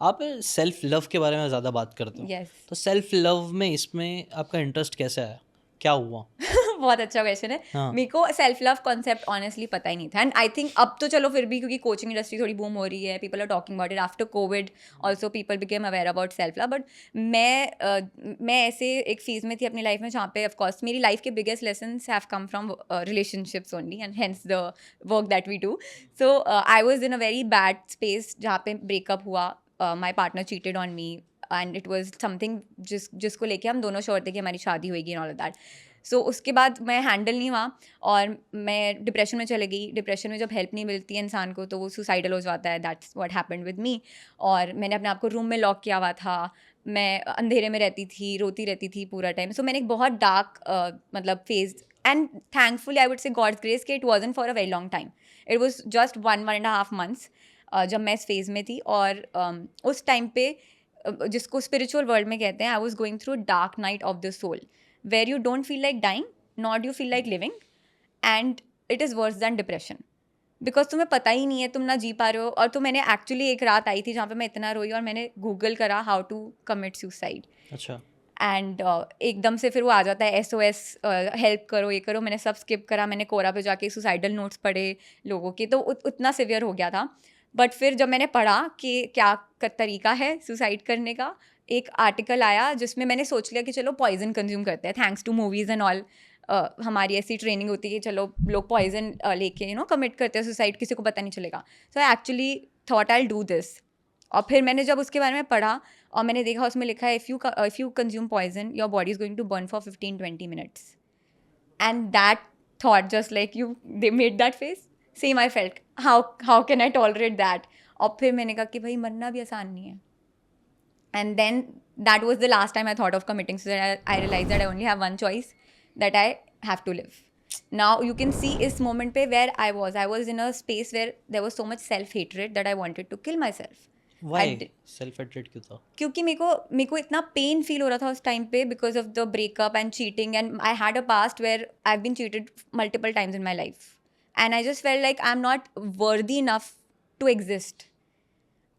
आप self love के बारे में ज़्यादा बात करते हो, यस। तो सेल्फ लव में इसमें आपका इंटरेस्ट कैसे आया? क्या हुआ? बहुत अच्छा क्वेश्चन है। हाँ। मेरे को सेल्फ लव कॉन्सेप्ट ऑनेस्टली पता ही नहीं था, एंड आई थिंक अब तो चलो फिर भी, क्योंकि कोचिंग इंडस्ट्री थोड़ी बूम हो रही है, people are talking about it after COVID, also people became aware about self love. But मैं ऐसे एक फेज में थी अपनी लाइफ में जहाँ पे ऑफकोर्स मेरी लाइफ के biggest lessons have come from relationships only, and hence the work that we do. So I was in a very bad space जहाँ पे ब्रेकअप हुआ, my partner cheated on me, and it was something जिसको लेके हम दोनों sure थे कि हमारी शादी होगी एंड ऑल दैट। सो उसके बाद मैं हैंडल नहीं हुआ और मैं डिप्रेशन में चले गई। डिप्रेशन में जब हेल्प नहीं मिलती है इंसान को तो वो सुसाइडल हो जाता है। That's what happened with me. और मैंने अपने आप को रूम में लॉक किया हुआ था, मैं अंधेरे में रहती थी, रोती रहती थी पूरा टाइम। सो मैंने एक बहुत डार्क मतलब phase, and thankfully I would say God's grace कि it wasn't for a very long time, it was just 1.5 months जब मैं इस फेज़ में थी। और उस टाइम पे जिसको स्पिरिचुअल वर्ल्ड में कहते हैं, I was going through dark night of the soul, where you don't feel like dying, nor do you feel like living, and it is worse than depression. Because तुम्हें पता ही नहीं है, तुम ना जी पा रहे हो। और तो मैंने एक्चुअली एक रात आई थी जहाँ पे मैं इतना रोई और मैंने गूगल करा हाउ टू कमिट सुसाइड, अच्छा। एंड एकदम से फिर वो आ जाता है SOS, हेल्प करो, ये करो। मैंने सब स्किप करा, मैंने कोरा पे जाके सुसाइडल नोट्स पढ़े लोगों के, तो उतना सिवियर हो गया था। बट फिर जब मैंने पढ़ा कि क्या तरीका है सुसाइड करने का, एक आर्टिकल आया जिसमें मैंने सोच लिया कि चलो पॉइजन कंज्यूम करते हैं, thanks to movies and all. हमारी ऐसी ट्रेनिंग होती है कि चलो लोग पॉइजन लेके कमिट करते हैं सुसाइड, किसी को पता नहीं चलेगा। So I actually thought I do this. और फिर मैंने जब उसके बारे में पढ़ा और मैंने देखा उसमें लिखा है if you consume poison your body is going to burn for 15-20 minutes, and that thought just like you they made that face, same I felt, how can I tolerate that. और फिर मैंने कहा कि भाई मरना भी आसान नहीं है। And then that was the last time I thought of committing suicide. I realize that I only have one choice, that I have to live. Now you can see इस मोमेंट पे where I was in a space where there was so much self hatred that I wanted to kill myself. Why? Self hatred क्यों था? क्योंकि मेरे को इतना pain feel हो रहा था उस टाइम पे because of the breakup and cheating, and I had a past where I have been cheated multiple times in my life, and I just felt like I am not worthy enough to exist,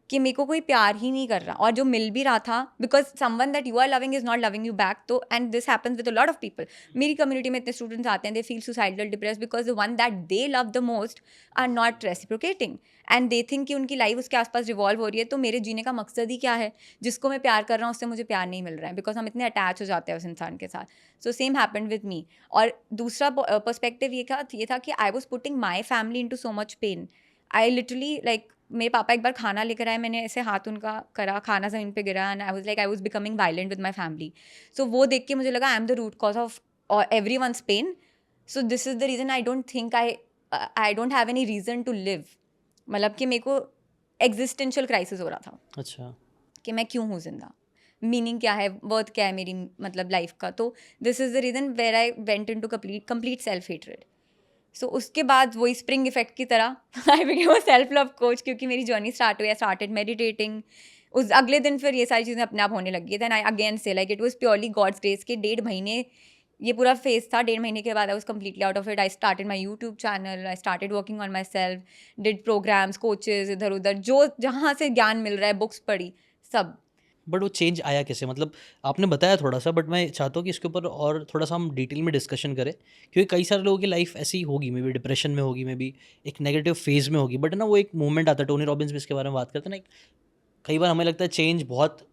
कि मेरे को कोई प्यार ही नहीं कर रहा। और जो मिल भी रहा था, because someone that you are loving is not loving you back. तो and this happens with a lot of people. मेरी कम्युनिटी में इतने स्टूडेंट्स आते हैं, they feel suicidal depress because the one that they love the most are not reciprocating, and they think कि उनकी life उसके आसपास रिवॉल्व हो रही है। तो मेरे जीने का मकसद ही क्या है? जिसको मैं प्यार कर रहा हूँ उससे मुझे प्यार नहीं मिल रहा है, बिकॉज हम इतने अटैच हो जाते हैं उस इंसान के साथ। So same happened with me. और दूसरा पर्सपेक्टिव ये था कि I was putting my family into so much pain. I literally like, मेरे पापा एक बार खाना लेकर आए, मैंने ऐसे हाथ उनका करा, खाना ज़मीन पे गिरा, and I was becoming violent with my family. So वो देख के मुझे लगा I am the root cause of everyone's pain. So this is the reason I don't think I don't have any reason to live. मतलब कि मेरे को existential crisis हो रहा था अच्छा। कि मैं क्यों हूँ जिंदा, मीनिंग क्या है, वर्थ क्या है मेरी मतलब लाइफ का। तो this is the reason where I went into complete self hatred. So उसके बाद वही स्प्रिंग इफेक्ट की तरह I became a self love coach, क्योंकि मेरी जर्नी स्टार्ट हुई, आई स्टार्टेड मेडिटेटिंग। उस अगले दिन फिर ये सारी चीज़ें अपने आप होने लगी। Then I again said like it was purely God's grace के 1.5 महीने ये पूरा फेज था। 1.5 महीने के बाद I was completely out of it. I started my YouTube channel, I started working on myself, did programs, coaches, इधर उधर जो जहाँ से ज्ञान मिल रहा है, बुक्स पढ़ी, सब। बट वो चेंज आया कैसे? मतलब आपने बताया थोड़ा सा, बट मैं चाहता हूँ कि इसके ऊपर और थोड़ा सा हम डिटेल में डिस्कशन करें, क्योंकि कई सारे लोगों की लाइफ ऐसी ही होगी, मे बी डिप्रेशन में होगी, मे बी एक नेगेटिव फेज में होगी, बट ना वो एक मोमेंट आता है। टोनी रॉबिन्स भी इसके बारे में बात करते हैं ना, कई बार हमें लगता है चेंज बहुत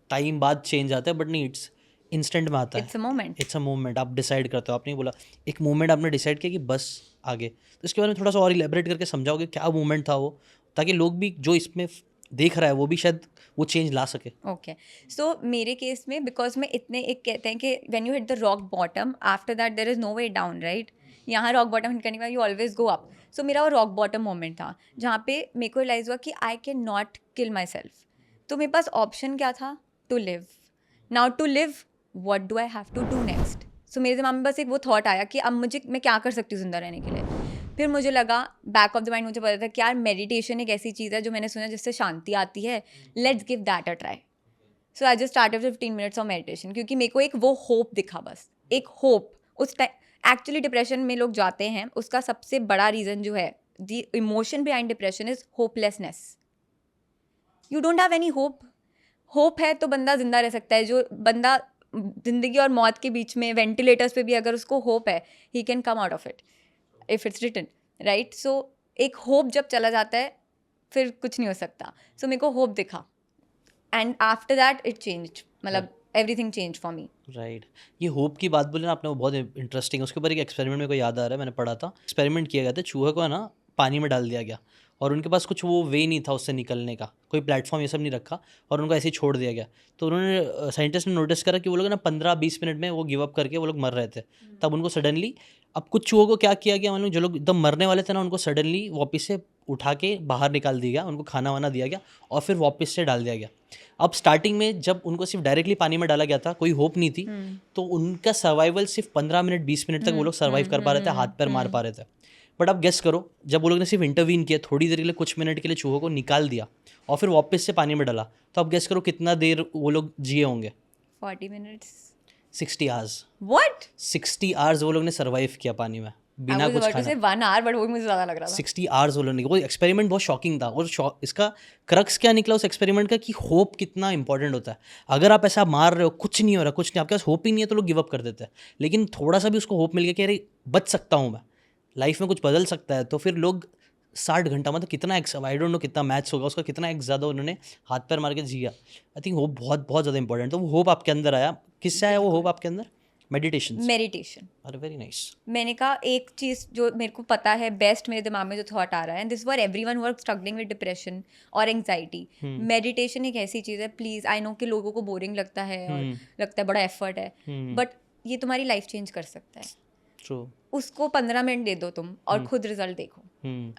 टाइम बाद चेंज आता है, बट नहीं, इट्स इंस्टेंट में आता है। It's a moment. It's a movement, आप डिसाइड करते हो। आपने बोला एक मूवमेंट आपने डिसाइड किया कि बस आगे, तो इसके बारे में थोड़ा सा और इलेबरेट करके समझाओगे क्या मूवमेंट था वो, ताकि लोग भी जो इसमें देख रहा है वो भी शायद वो चेंज ला सके। ओके। सो मेरे केस में बिकॉज मैं इतने, एक कहते हैं कि when you hit the rock bottom after that there is no way down, right? यहाँ रॉक बॉटम हिट करने के बाद you always go up. So मेरा वो रॉक बॉटम मोमेंट था जहाँ पे मेरे को रियलाइज हुआ कि I can not kill myself. तो मेरे पास ऑप्शन क्या था? To live. Now to live, what do I have to do next? So मेरे दिमाग में बस एक वो थॉट आया कि अब मैं क्या कर सकती हूँ जिंदा रहने के लिए। फिर मुझे लगा, बैक ऑफ द माइंड मुझे पता था कि यार मेडिटेशन एक ऐसी चीज़ है जो मैंने सुना जिससे शांति आती है, let's give that a try. So I just started 15 minutes of meditation, क्योंकि मेरे को एक वो होप दिखा, बस एक होप। उस टाइम एक्चुअली डिप्रेशन में लोग जाते हैं, उसका सबसे बड़ा रीज़न जो है, the emotion behind depression is hopelessness. You don't have any hope. Hope है तो बंदा जिंदा रह सकता है. जो बंदा जिंदगी और मौत के बीच में वेंटिलेटर्स पे भी अगर उसको होप है, he can come out of it if it's written, right. So एक होप जब चला जाता है फिर कुछ नहीं हो सकता. सो मेरे को होप दिखा and after that it changed. मतलब everything change for me. Right. ये होप की बात बोले ना आपने, वो बहुत इंटरेस्टिंग है. उसके ऊपर एक एक्सपेरिमेंट मेरे को याद आ रहा है, मैंने पढ़ा था. एक्सपेरिमेंट किया गया था, चूहे को है ना पानी में डाल दिया गया और उनके पास कुछ वो वे नहीं था उससे निकलने का, कोई प्लेटफॉर्म ये सब नहीं रखा और उनको ऐसे ही छोड़ दिया गया. तो उन्होंने साइंटिस्ट ने नोटिस करा कि वो लोग ना 15-20 मिनट में वो गिव अप करके वो लोग मर रहे थे. तब उनको सडनली, अब कुछ चूहों को क्या किया गया मालूम, जो लोग एकदम मरने वाले थे ना उनको सडनली वापस से उठा के बाहर निकाल दिया गया, उनको खाना वाना दिया गया और फिर वापस से डाल दिया गया. अब स्टार्टिंग में जब उनको सिर्फ डायरेक्टली पानी में डाला गया था, कोई होप नहीं थी, तो उनका सर्वाइवल सिर्फ 15 मिनट 20 मिनट तक वो लोग सर्वाइव कर पा रहे थे, हाथ पैर मार पा रहे थे. बट अब गेस करो, जब वो लोग ने सिर्फ इंटरवीन किया, थोड़ी देर के लिए कुछ मिनट के लिए चूहों को निकाल दिया और फिर वापस से पानी में डाला, तो अब गेस करो कितना देर वो लोग जिए होंगे. 40 minutes. 60 आवर्स. What? 60 आवर्स वो लोग ने सर्वाइव किया पानी में बिना कुछ खाना. से 1 hour, but वो मुझे ज़्यादा लग रहा था. 60 आवर्स वो लोग ने. वो एक्सपेरिमेंट बहुत शॉकिंग था. और इसका क्रक्स क्या निकला उस एक्सपेरिमेंट का, कि होप कितना इंपॉर्टेंट होता है. अगर आप ऐसा मार रहे हो, कुछ नहीं हो रहा, कुछ नहीं, आपके पास होप ही नहीं है, तो लोग गिव अप कर देते हैं. लेकिन थोड़ा सा भी उसको होप मिल गया कि अरे बच सकता हूँ मैं, लाइफ में कुछ बदल सकता है, तो फिर लोग 60 घंटा, मतलब कितना आई डोंट नो कितना मैथ्स होगा उसका, कितना ज़्यादा उन्होंने हाथ पैर मार के जिया. आई थिंक होप बहुत बहुत ज़्यादा इंपॉर्टेंट. तो वो होप आपके अंदर आया. किससे आया वो होप आपके अंदर? मेडिटेशन. अरे वेरी नाइस. मैंने कहा एक चीज़ जो मेरे को पता है बेस्ट, मेरे दिमाग में जो थॉट आ रहा है, this for everyone who are struggling with depression और एंग्जाइटी. मेडिटेशन एक ऐसी चीज़ है, प्लीज़, आई नो कि लोगों को बोरिंग लगता है और लगता है बड़ा एफर्ट है, बट ये तुम्हारी लाइफ चेंज कर सकता है. ट्रू. उसको 15 मिनट दे दो तुम और खुद रिजल्ट देखो.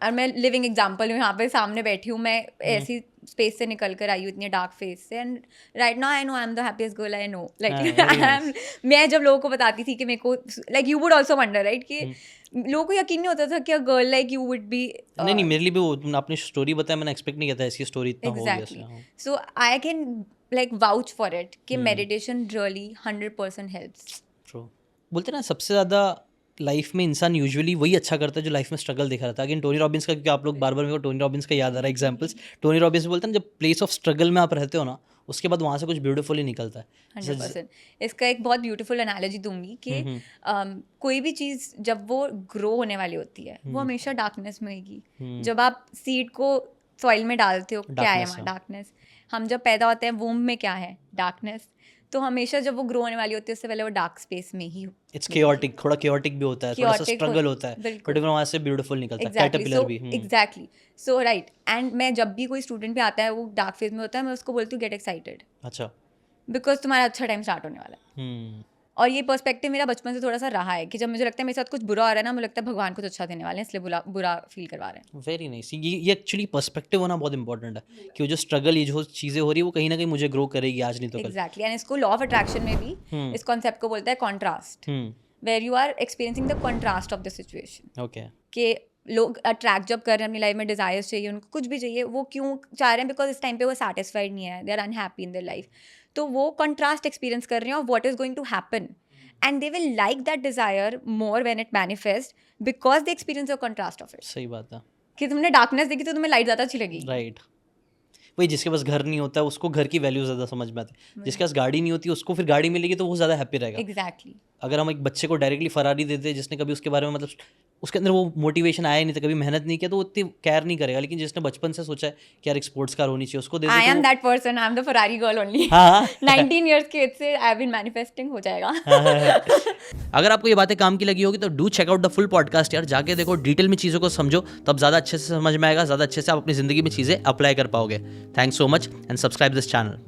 और मैं लिविंग एग्जांपल हूँ, यहाँ पे सामने बैठी हूँ. मैं ऐसी स्पेस से निकल कर आई हूँ, इतनी डार्क फेस से, and right now I know I am the happiest girl I know. Like मैं जब लोगों को बताती थी कि मेरे को, like you would also wonder, right, कि लोगों को यकीन नहीं होता था कि a girl like you would be. नहीं, मेरे लिए भी वो आपने स्टोरी बताया, मैंने एक्सपेक्ट नहीं किया था ऐसी स्टोरी इतना हो गया. So I can like vouch for it कि मेडिटेशन रियली 100% हेल्प्स. ट्रू. बोलते ना सबसे ज़्यादा लाइफ में इंसान यूजुअली वही अच्छा करता है जो लाइफ में स्ट्रगल दिखा रहा था. अगेन टोनी रॉबिन्स का, क्योंकि आप लोग बार बार मेरे को टोनी रॉबिन्स का याद आ रहा है एग्जांपल्स. टोनी रॉबिन्स बोलते हैं जब प्लेस ऑफ स्ट्रगल में आप रहते हो ना, उसके बाद वहाँ से कुछ ब्यूटीफुल ही निकलता है. 100%. इसका एक बहुत ब्यूटीफुल एनालॉजी दूंगी कि कोई भी चीज़ जब वो ग्रो होने वाली होती है, वो हमेशा डार्कनेस में होगी. जब आप सीड को सॉइल में डालते हो, क्या है वहाँ? डार्कनेस. हम जब पैदा होते हैं वूम में, क्या है? डार्कनेस. तो हमेशा जब वो ग्रो होने वाली होती है उससे पहले वो डार्क स्पेस में ही. इट्स केओटिक, थोड़ा केओटिक भी होता है, थोड़ा सा स्ट्रगल होता है, बट फिर वहाँ से ब्यूटीफुल निकलता है. कैटरपिलर भी. एग्जैक्टली. So right. एंड मैं जब भी कोई स्टूडेंट भी आता है वो डार्क फेज में होता है, मैं उसको बोलती हूँ गेट एक्साइटेड. अच्छा. बिकॉज तुम्हारा अच्छा टाइम स्टार्ट होने वाला है. और ये पर्सपेक्टिव मेरा बचपन से थोड़ा सा रहा है कि जब मुझे लगता है मेरे साथ कुछ बुरा हो रहा है ना, मुझे लगता है भगवान कुछ अच्छा देने वाले हैं, इसलिए बुरा फील करवा रहे हैं. Very nice. ये एक्चुअली पर्सपेक्टिव होना बहुत इंपॉर्टेंट है कि वो जो स्ट्रगल, ये जो चीज़ें हो रही है वो कहीं ना कहीं मुझे ग्रो करेगी, आज नहीं तो कल. एग्जैक्टली. एंड इसको लॉ ऑफ अट्रैक्शन में भी इस कॉन्सेप्ट को बोलता है contrast, where you are experiencing the contrast of the situation. Okay. कि लोग अट्रैक्ट जब कर रहे हैं अपनी लाइफ में, डिजायर्स चाहिए उनको, कुछ भी चाहिए, वो क्यों चाह रहे हैं? बिकॉज इस टाइम पे वो सेटिस्फाइड नहीं है, they are unhappy in their life. तो वो कॉन्ट्रास्ट एक्सपीरियंस कर रहे हैं of what is going to happen, and they will like that desire more when it manifests because they experience a contrast of it. सही बात है कि तुमने डार्कनेस देखी तो तुम्हें लाइट ज़्यादा अच्छी लगी. राइट. वही जिसके पास घर नहीं होता है उसको घर की वैल्यू ज़्यादा समझ में आती है. जिसके पास गाड़ी नहीं होती उसको फिर गाड़ी मिलेगी तो वो ज़्यादा हैप्पी रहेगा. एग्जैक्टली. अगर हम एक बच्चे को डायरेक्टली फरारी देते जिसने कभी उसके बारे में, मतलब उसके अंदर वो मोटिवेशन आया नहीं था, कभी मेहनत नहीं किया, तो वो इतनी केयर नहीं करेगा. लेकिन जिसने बचपन से सोचा है कि यार एक स्पोर्ट्स कार होनी चाहिए, उसको दे दो. I am that person, I am the Ferrari girl only. 19 years के एज से आई हैव बीन मैनिफेस्टिंग. हो जाएगा. अगर आपको ये बातें काम की लगी होगी तो do check out the full podcast यार. जाके देखो, डिटेल में चीज़ों को समझो, तब ज़्यादा अच्छे से समझ में आएगा, ज़्यादा अच्छे से आप अपनी ज़िंदगी में चीज़ें अप्लाई कर पाओगे. Thanks so much and subscribe this channel.